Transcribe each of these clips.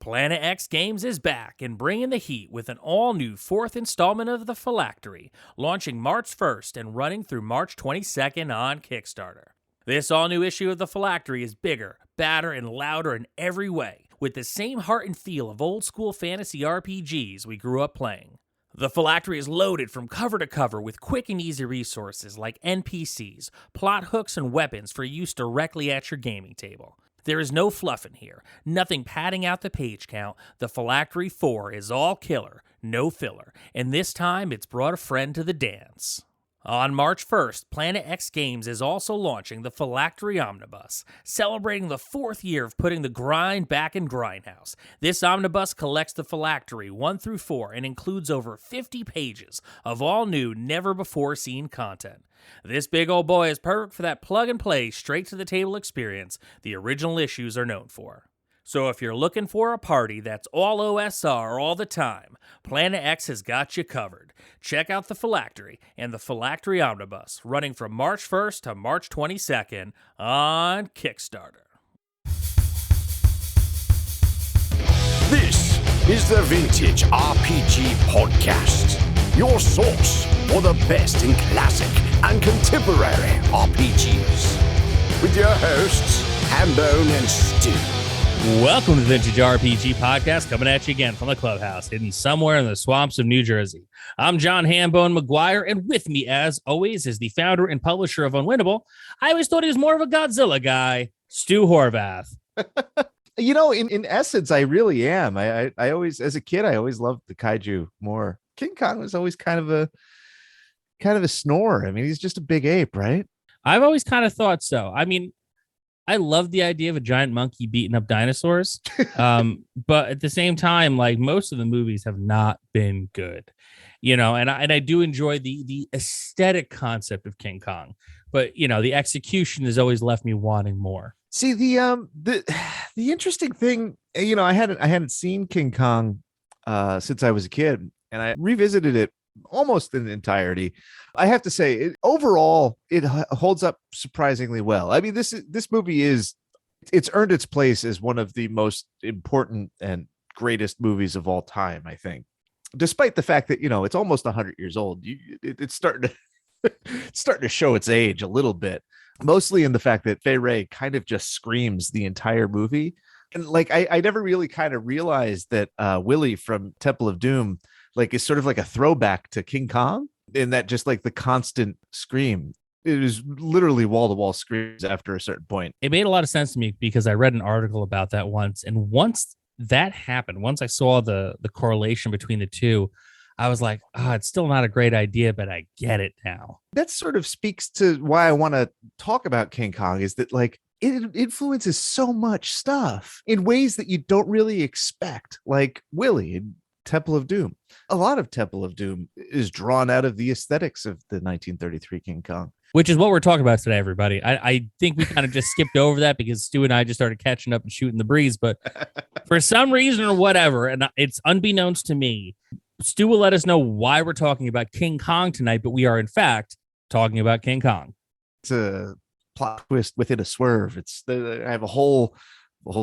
Planet X Games is back and bringing the heat with an all-new fourth installment of the Phylactery, launching March 1st and running through March 22nd on Kickstarter. This all-new issue of the Phylactery is bigger, badder, and louder in every way, with the same heart and feel of old-school fantasy RPGs we grew up playing. The Phylactery is loaded from cover to cover with quick and easy resources like NPCs, plot hooks, and weapons for use directly at your gaming table. There is no fluff in here, nothing padding out the page count. The Phylactery 4 is all killer, no filler, and this time it's brought a friend to the dance. On March 1st, Planet X Games is also launching the Phylactery Omnibus, celebrating the 4th year of putting the grind back in Grindhouse. This omnibus collects the Phylactery 1 through 4 and includes over 50 pages of all new, never-before-seen content. This big old boy is perfect for that plug-and-play, straight-to-the-table experience the original issues are known for. So if you're looking for a party that's all OSR all the time, Planet X has got you covered. Check out the Phylactery and the Phylactery Omnibus, running from March 1st to March 22nd on Kickstarter. This is the Vintage RPG Podcast, your source for the best in classic and contemporary RPGs. With your hosts, Hambone and Stu. Welcome to the Vintage RPG Podcast, coming at you again from the clubhouse, hidden somewhere in the swamps of New Jersey. I'm John Hambone McGuire, and with me, as always, is the founder and publisher of Unwinnable. I always thought he was more of a Godzilla guy, Stu Horvath. You know, in essence, I really am. I always, as a kid, I always loved the kaiju more. King Kong was always kind of a snore. I mean, he's just a big ape, right? I've always kind of thought so. I mean, I love the idea of a giant monkey beating up dinosaurs. But at the same time, like, most of the movies have not been good, you know, and I do enjoy the aesthetic concept of King Kong, but you know, the execution has always left me wanting more. See, the interesting thing, you know, I hadn't seen King Kong since I was a kid, and I revisited it almost in entirety. I have to say, overall, it holds up surprisingly well. I mean, this movie it's earned its place as one of the most important and greatest movies of all time, I think. Despite the fact that, you know, it's almost 100 years old, it's starting to show its age a little bit. Mostly in the fact that Fae Wray kind of just screams the entire movie. And like, I never really kind of realized that Willie from Temple of Doom, like, is sort of like a throwback to King Kong, in that just like the constant scream. It was literally wall-to-wall screams after a certain point. It made a lot of sense to me because I read an article about that once. And once that happened, once I saw the correlation between the two, I was like, it's still not a great idea, but I get it now. That sort of speaks to why I want to talk about King Kong, is that, like, it influences so much stuff in ways that you don't really expect, like Willie in Temple of Doom. A lot of Temple of Doom is drawn out of the aesthetics of the 1933 King Kong. Which is what we're talking about today, everybody. I think we kind of just skipped over that because Stu and I just started catching up and shooting the breeze. But for some reason or whatever, and it's unbeknownst to me, Stu will let us know why we're talking about King Kong tonight, but we are, in fact, talking about King Kong. It's a plot twist within a swerve. I have a whole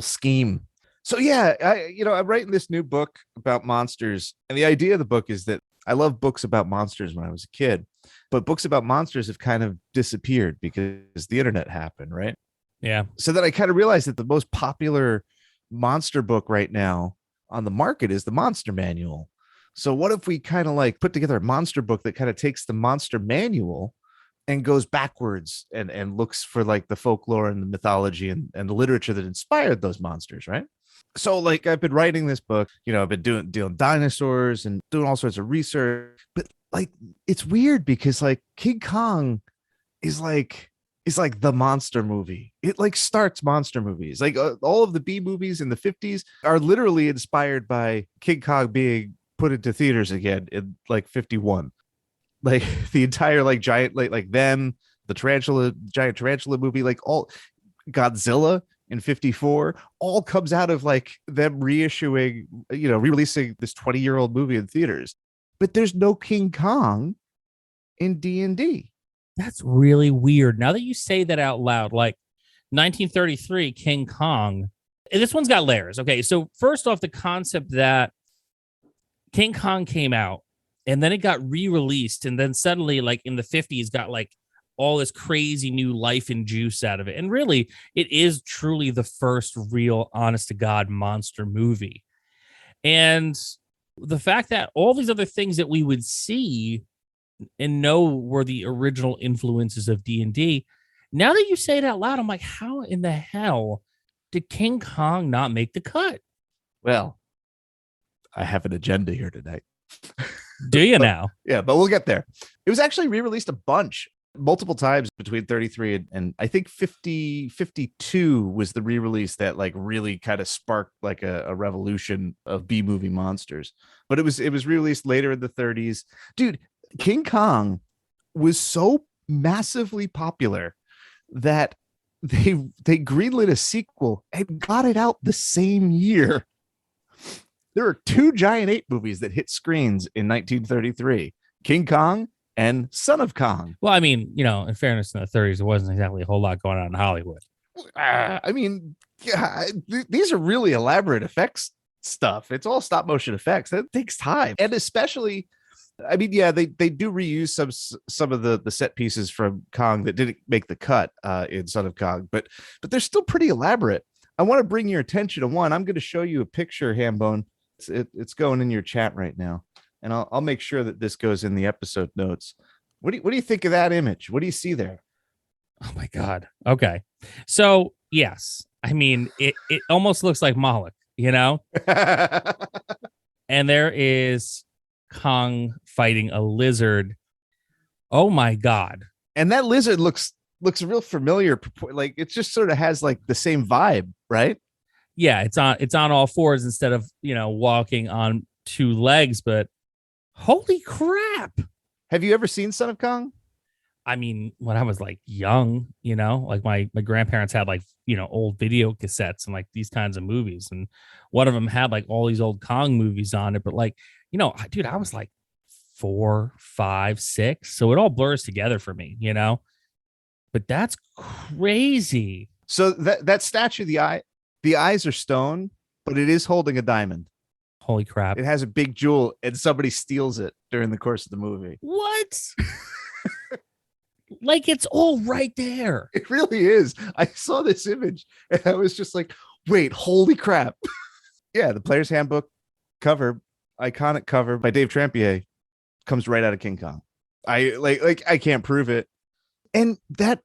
scheme. So yeah, I'm writing this new book about monsters, and the idea of the book is that I love books about monsters when I was a kid, but books about monsters have kind of disappeared because the internet happened, right? Yeah. So then I kind of realized that the most popular monster book right now on the market is the Monster Manual. So what if we kind of like put together a monster book that kind of takes the Monster Manual and goes backwards and looks for like the folklore and the mythology and the literature that inspired those monsters, right? So like, I've been writing this book, you know, I've been dealing dinosaurs and doing all sorts of research, but like, it's weird because like King Kong is like the monster movie. It like starts monster movies. Like all of the B movies in the 50s are literally inspired by King Kong being put into theaters again in like 51. Like the entire like giant like them, the giant tarantula movie, like all Godzilla in 54 all comes out of like them reissuing, you know, re-releasing this 20-year-old movie in theaters. But there's no King Kong in D&D. That's really weird. Now that you say that out loud, like 1933 King Kong, this one's got layers. Okay, so first off, the concept that King Kong came out and then it got re-released, and then suddenly, like in the 50s, got like all this crazy new life and juice out of it. And really, it is truly the first real honest to God monster movie. And the fact that all these other things that we would see and know were the original influences of D&D, now that you say it out loud, I'm like, how in the hell did King Kong not make the cut? Well, I have an agenda here tonight. Do you now? Yeah, but we'll get there. It was actually re-released a bunch, multiple times between 33 and I think 52 was the re-release that like really kind of sparked like a revolution of B-movie monsters. But it was re-released later in the 30s. Dude, King Kong was so massively popular that they greenlit a sequel and got it out the same year. There are 2 giant ape movies that hit screens in 1933, King Kong and Son of Kong. Well, I mean, you know, in fairness, in the 30s, there wasn't exactly a whole lot going on in Hollywood. I mean, yeah, these are really elaborate effects stuff. It's all stop motion effects. That takes time. And especially, I mean, yeah, they do reuse some of the set pieces from Kong that didn't make the cut in Son of Kong, but they're still pretty elaborate. I want to bring your attention to one. I'm going to show you a picture, Hambone. It's going in your chat right now, and I'll make sure that this goes in the episode notes. What do you think of that image? What do you see there? Oh my God. Okay. So yes, I mean, it almost looks like Moloch, you know? And there is Kong fighting a lizard. Oh my God. And that lizard looks real familiar. Like it just sort of has like the same vibe, right? Yeah, it's on all fours instead of, you know, walking on 2 legs, but holy crap. Have you ever seen Son of Kong? I mean, when I was like young, you know, like my grandparents had like, you know, old video cassettes and like these kinds of movies. And one of them had like all these old Kong movies on it. But like, you know, dude, I was like 4, 5, 6. So it all blurs together for me, you know, but that's crazy. So that statue, the eyes are stone, but it is holding a diamond. Holy crap. It has a big jewel and somebody steals it during the course of the movie. What? Like it's all right there. It really is. I saw this image and I was just like, wait, holy crap. Yeah, the Player's Handbook cover, iconic cover by Dave Trampier, comes right out of King Kong. I can't prove it. And that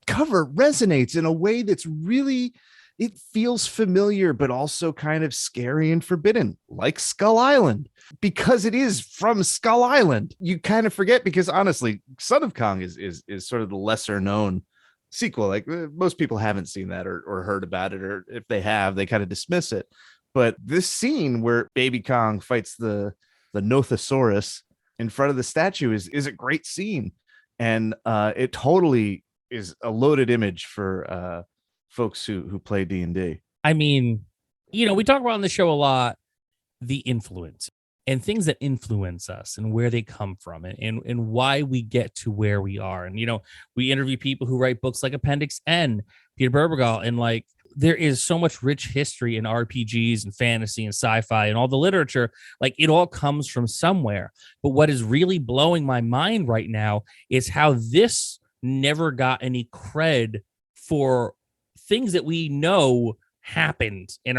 cover resonates in a way that's really, it feels familiar, but also kind of scary and forbidden, like Skull Island, because it is from Skull Island. You kind of forget because honestly, Son of Kong is sort of the lesser known sequel. Like most people haven't seen that or heard about it, or if they have, they kind of dismiss it. But this scene where Baby Kong fights the Nothosaurus in front of the statue is a great scene. And it totally is a loaded image for folks who play D&D. I mean, you know, we talk about on the show a lot the influence and things that influence us and where they come from and why we get to where we are. And, you know, we interview people who write books like Appendix N, Peter Berbergal, and like there is so much rich history in RPGs and fantasy and sci-fi and all the literature. Like it all comes from somewhere. But what is really blowing my mind right now is how this never got any cred for things that we know happened in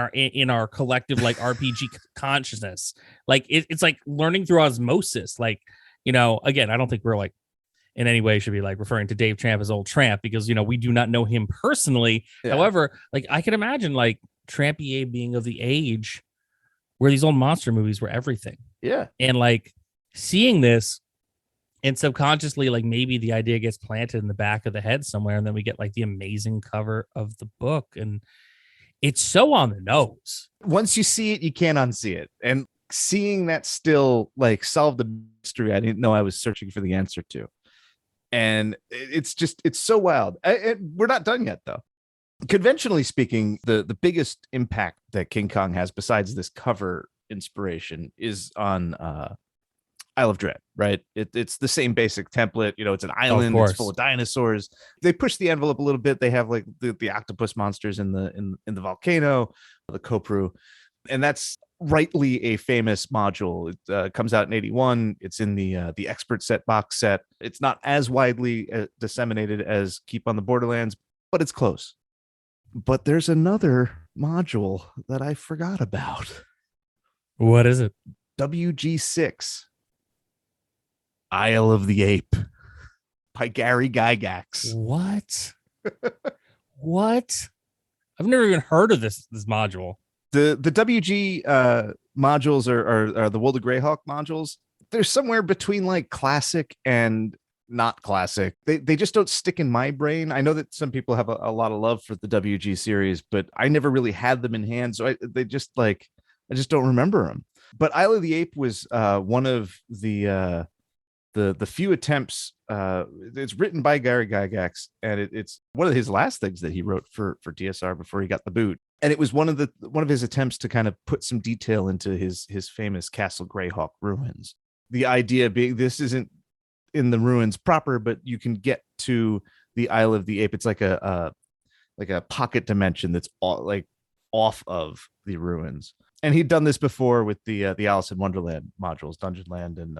our collective like RPG consciousness. Like it's like learning through osmosis. Like, you know, again, I don't think we're like in any way should be like referring to Dave Tramp as old Tramp because, you know, we do not know him personally. Yeah. However, like I can imagine like Trampier being of the age where these old monster movies were everything. Yeah. And like seeing this and subconsciously, like maybe the idea gets planted in the back of the head somewhere. And then we get like the amazing cover of the book. And it's so on the nose. Once you see it, you can't unsee it. And seeing that still like solve the mystery I didn't know I was searching for the answer to. And it's so wild. We're not done yet, though. Conventionally speaking, the biggest impact that King Kong has, besides this cover inspiration, is on Isle of Dread, right? It's the same basic template. It's an Of island. It's full course. of dinosaurs. They push the envelope a little bit. They have like the octopus monsters in the volcano, the Kopru, and that's rightly a famous module. It comes out in '81. It's in the expert set box set. It's not as widely disseminated as Keep on the Borderlands, but it's close. But there's another module that I forgot about. What is it? WG6. Isle of the Ape by Gary Gygax. What? What? I've never even heard of this module. The WG modules are the World of Greyhawk modules. They're somewhere between like classic and not classic. They just don't stick in my brain. I know that some people have a lot of love for the WG series, but I never really had them in hand. So I just don't remember them. But Isle of the Ape was one of the few attempts. It's written by Gary Gygax, and it's one of his last things that he wrote for DSR before he got the boot. And it was one of his attempts to kind of put some detail into his famous Castle Greyhawk ruins. The idea being this isn't in the ruins proper, but you can get to the Isle of the Ape. It's like a pocket dimension that's like off of the ruins. And he'd done this before with the Alice in Wonderland modules, Dungeon Land and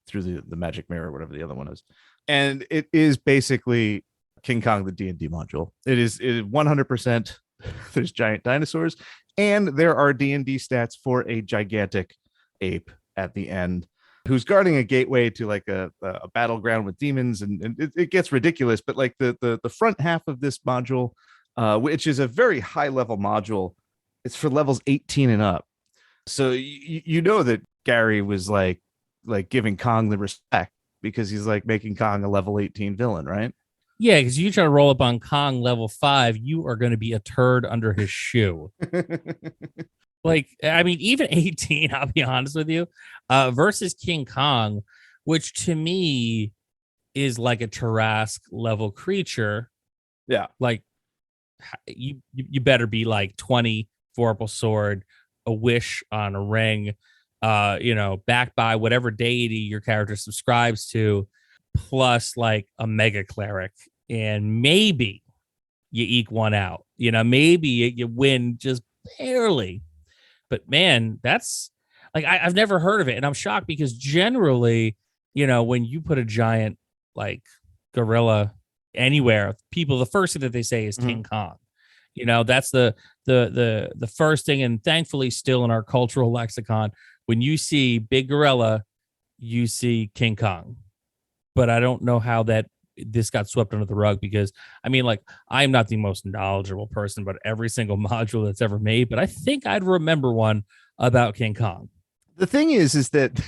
Through the Magic Mirror, whatever the other one is. And it is basically King Kong, the D&D module. It is 100%. There's giant dinosaurs, and there are D&D stats for a gigantic ape at the end who's guarding a gateway to like a battleground with demons, and it gets ridiculous. But like the front half of this module, which is a very high level module, it's for levels 18 and up. So you know that Gary was like giving Kong the respect because he's like making Kong a level 18 villain, right? Yeah, because you try to roll up on Kong level 5, you are going to be a turd under his shoe. Like, I mean, even 18, I'll be honest with you, versus King Kong, which to me is like a Tarrasque level creature. Yeah. Like, you better be like 20 Vorpal Sword, a wish on a ring, backed by whatever deity your character subscribes to, plus like a mega cleric, and maybe you eke one out. Maybe you win just barely. But man, that's like I've never heard of it, and I'm shocked because generally, when you put a giant like gorilla anywhere, the first thing that they say is King Kong. That's the first thing, and thankfully still in our cultural lexicon, when you see big gorilla, you see King Kong. But I don't know how this got swept under the rug, because I mean, like, I'm not the most knowledgeable person about every single module that's ever made, but I think I'd remember one about King Kong. The thing is that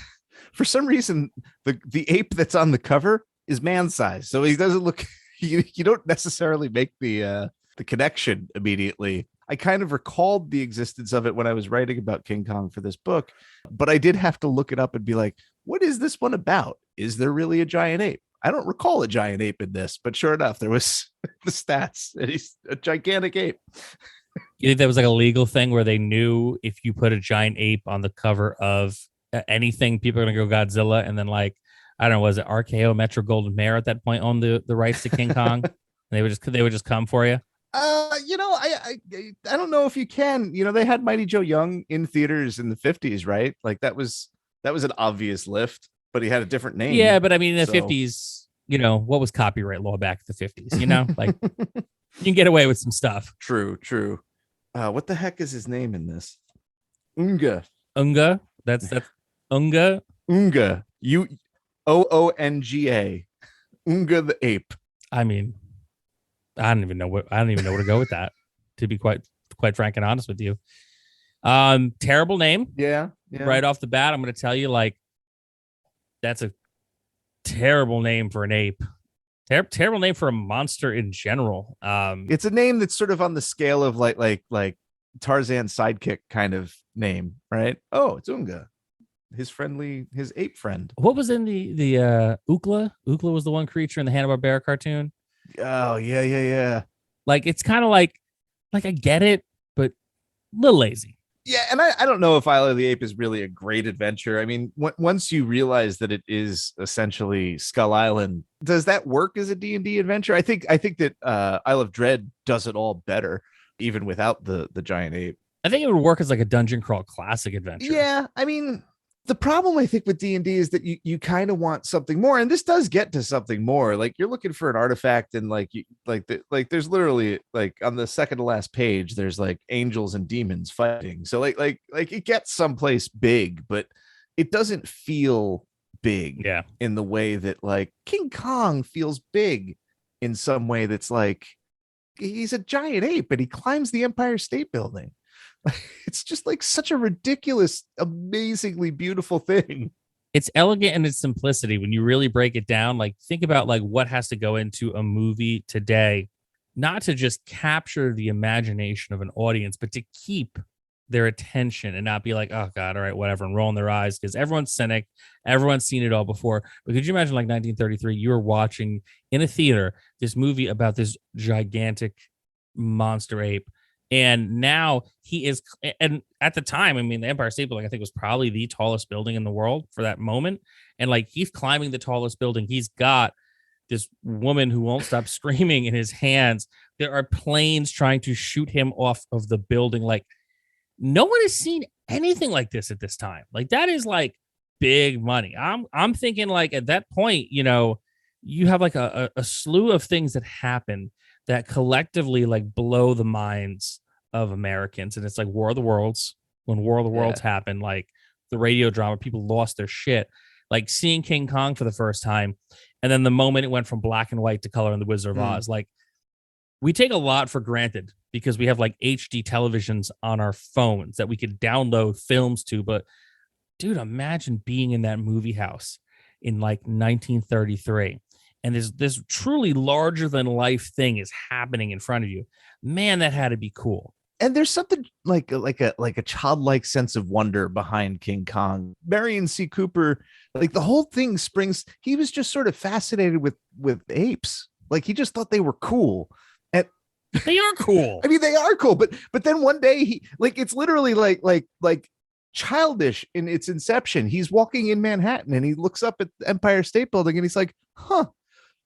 for some reason the ape that's on the cover is man size, so he doesn't look. You don't necessarily make the connection immediately. I kind of recalled the existence of it when I was writing about King Kong for this book, but I did have to look it up and be like, what is this one about? Is there really a giant ape? I don't recall a giant ape in this, but sure enough, there was the stats, and he's a gigantic ape. You think that was like a legal thing where they knew if you put a giant ape on the cover of anything, people are going to go Godzilla, and then like, I don't know, was it RKO Metro Golden Mare at that point owned the rights to King Kong? And they would just come for you. I don't know if you can. They had Mighty Joe Young in theaters in the 50s, right? Like that was an obvious lift, but he had a different name. Yeah, but I mean, in the 50s, what was copyright law back in the 50s? Like you can get away with some stuff. True. What the heck is his name in this? Unga. That's Unga. Oonga. Oonga. Unga the ape. I mean, I don't even know where to go with that, to be quite frank and honest with you. Terrible name. Yeah. Right off the bat, I'm going to tell you, like, that's a terrible name for an ape. Terrible name for a monster in general. It's a name that's sort of on the scale of like Tarzan's sidekick kind of name, right? Oh, it's Unga, his ape friend. What was in the Ookla? Ookla was the one creature in the Hanna-Barbera cartoon. Oh yeah. Like, it's kind of like I get it, but a little lazy. Yeah, and I don't know if Isle of the Ape is really a great adventure. I mean, once you realize that it is essentially Skull Island, does that work as a D&D adventure? I think that Isle of Dread does it all better, even without the giant ape. I think it would work as like a dungeon crawl classic adventure. Yeah, I mean, the problem I think with D&D is that you kind of want something more, and this does get to something more. Like you're looking for an artifact, and like there's literally like on the second to last page there's like angels and demons fighting. So like it gets someplace big, but it doesn't feel big in the way that like King Kong feels big in some way. That's like he's a giant ape and he climbs the Empire State Building. It's just like such a ridiculous, amazingly beautiful thing. It's elegant in its simplicity when you really break it down. Like think about like what has to go into a movie today, not to just capture the imagination of an audience, but to keep their attention and not be like, oh God, all right, whatever, and rolling their eyes because everyone's cynic, everyone's seen it all before. But could you imagine like 1933, you were watching in a theater this movie about this gigantic monster ape. And now he is, and at the time, I mean, the Empire State Building, I think, was probably the tallest building in the world for that moment. And like, he's climbing the tallest building. He's got this woman who won't stop screaming in his hands. There are planes trying to shoot him off of the building. Like, no one has seen anything like this at this time. Like, that is like big money. I'm thinking like at that point, you know, you have like a slew of things that happen that collectively like blow the minds of Americans. And it's like War of the Worlds. When War of the Worlds happened, like the radio drama, people lost their shit. Like seeing King Kong for the first time. And then the moment it went from black and white to color in The Wizard of Oz, like we take a lot for granted because we have like HD televisions on our phones that we could download films to. But dude, imagine being in that movie house in like 1933. And this truly larger than life thing is happening in front of you. Man, that had to be cool. And there's something like a childlike sense of wonder behind King Kong. Marion C. Cooper, like the whole thing springs. He was just sort of fascinated with apes. Like he just thought they were cool. And they are cool. I mean, they are cool. But then one day he like it's literally like childish in its inception. He's walking in Manhattan and he looks up at the Empire State Building and he's like, huh.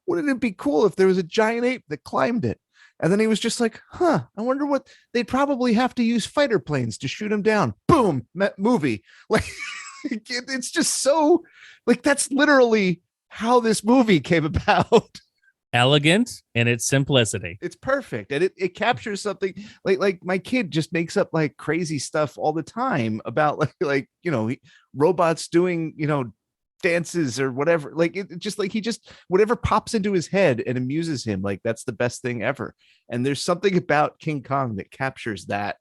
Wouldn't it be cool if there was a giant ape that climbed it? And then he was just like, I wonder what they'd probably have to use fighter planes to shoot him down. Boom, movie. Like it's just so like that's literally how this movie came about. Elegant in its simplicity. It's perfect. And it captures something like my kid just makes up like crazy stuff all the time about like, you know, robots doing, you know, dances or whatever. Like it just like he just whatever pops into his head and amuses him, like that's the best thing ever. And there's something about King Kong that captures that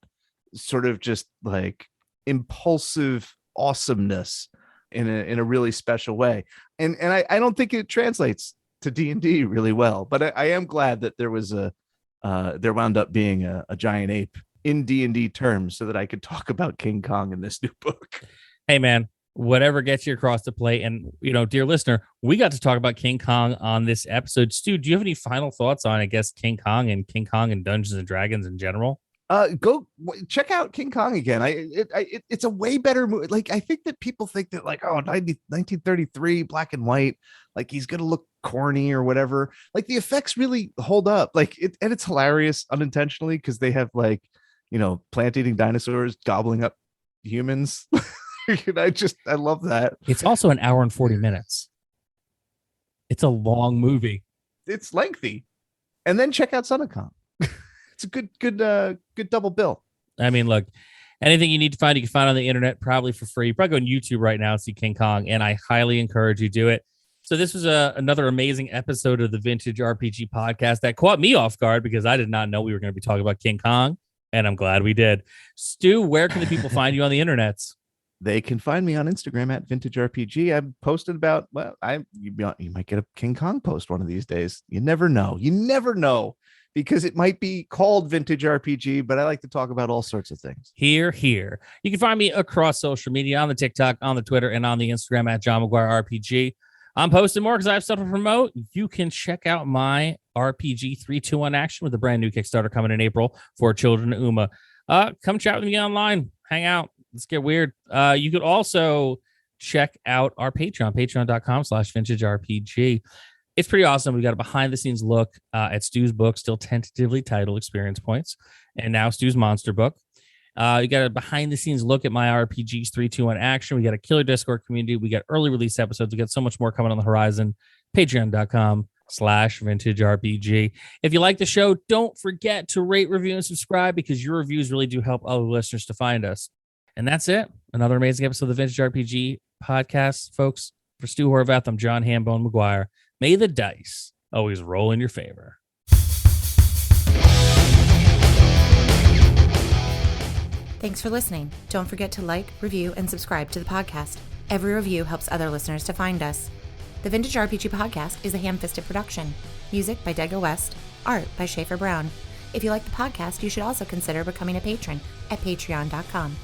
sort of just like impulsive awesomeness in a really special way. And I don't think it translates to D&D really well, but I am glad that there was there wound up being a giant ape in D&D terms so that I could talk about King Kong in this new book. Hey man, whatever gets you across the plate. And, you know, dear listener, we got to talk about King Kong on this episode. Stu, do you have any final thoughts on, I guess, King Kong and Dungeons and Dragons in general? Go check out King Kong again. It's a way better movie. Like, I think that people think that like, 1933 black and white, like he's going to look corny or whatever. Like the effects really hold up. Like and it's hilarious unintentionally because they have like, you know, plant-eating dinosaurs gobbling up humans. I love that. It's also an hour and 40 minutes. It's a long movie. It's lengthy. And then check out Son of Kong. It's a good double bill. I mean, look, anything you need to find, you can find on the internet, probably for free. Probably go on YouTube right now and see King Kong, and I highly encourage you to do it. So this was another amazing episode of the Vintage RPG Podcast that caught me off guard because I did not know we were going to be talking about King Kong, and I'm glad we did. Stu, where can the people find you on the internets? They can find me on Instagram at Vintage RPG. I've posted about, you might get a King Kong post one of these days. You never know. Because it might be called Vintage RPG, but I like to talk about all sorts of things. Here. You can find me across social media on the TikTok, on the Twitter, and on the Instagram at John McGuire RPG. I'm posting more because I have stuff to promote. You can check out my RPG 3-2-1 action with a brand new Kickstarter coming in April for Children of Uma. Come chat with me online. hang out. Let's get weird. You could also check out our Patreon, patreon.com/vintagerpg. It's pretty awesome. We got a behind the scenes look at Stu's book, still tentatively titled Experience Points, and now Stu's monster book. You got a behind the scenes look at my RPGs 3-2-1 action. We got a killer Discord community. We got early release episodes. We got so much more coming on the horizon. Patreon.com/vintagerpg. If you like the show, don't forget to rate, review, and subscribe, because your reviews really do help other listeners to find us. And that's it. Another amazing episode of the Vintage RPG podcast, folks. For Stu Horvath, I'm John Hambone McGuire. May the dice always roll in your favor. Thanks for listening. Don't forget to like, review, and subscribe to the podcast. Every review helps other listeners to find us. The Vintage RPG podcast is a ham-fisted production. Music by Dega West. Art by Schaefer Brown. If you like the podcast, you should also consider becoming a patron at patreon.com.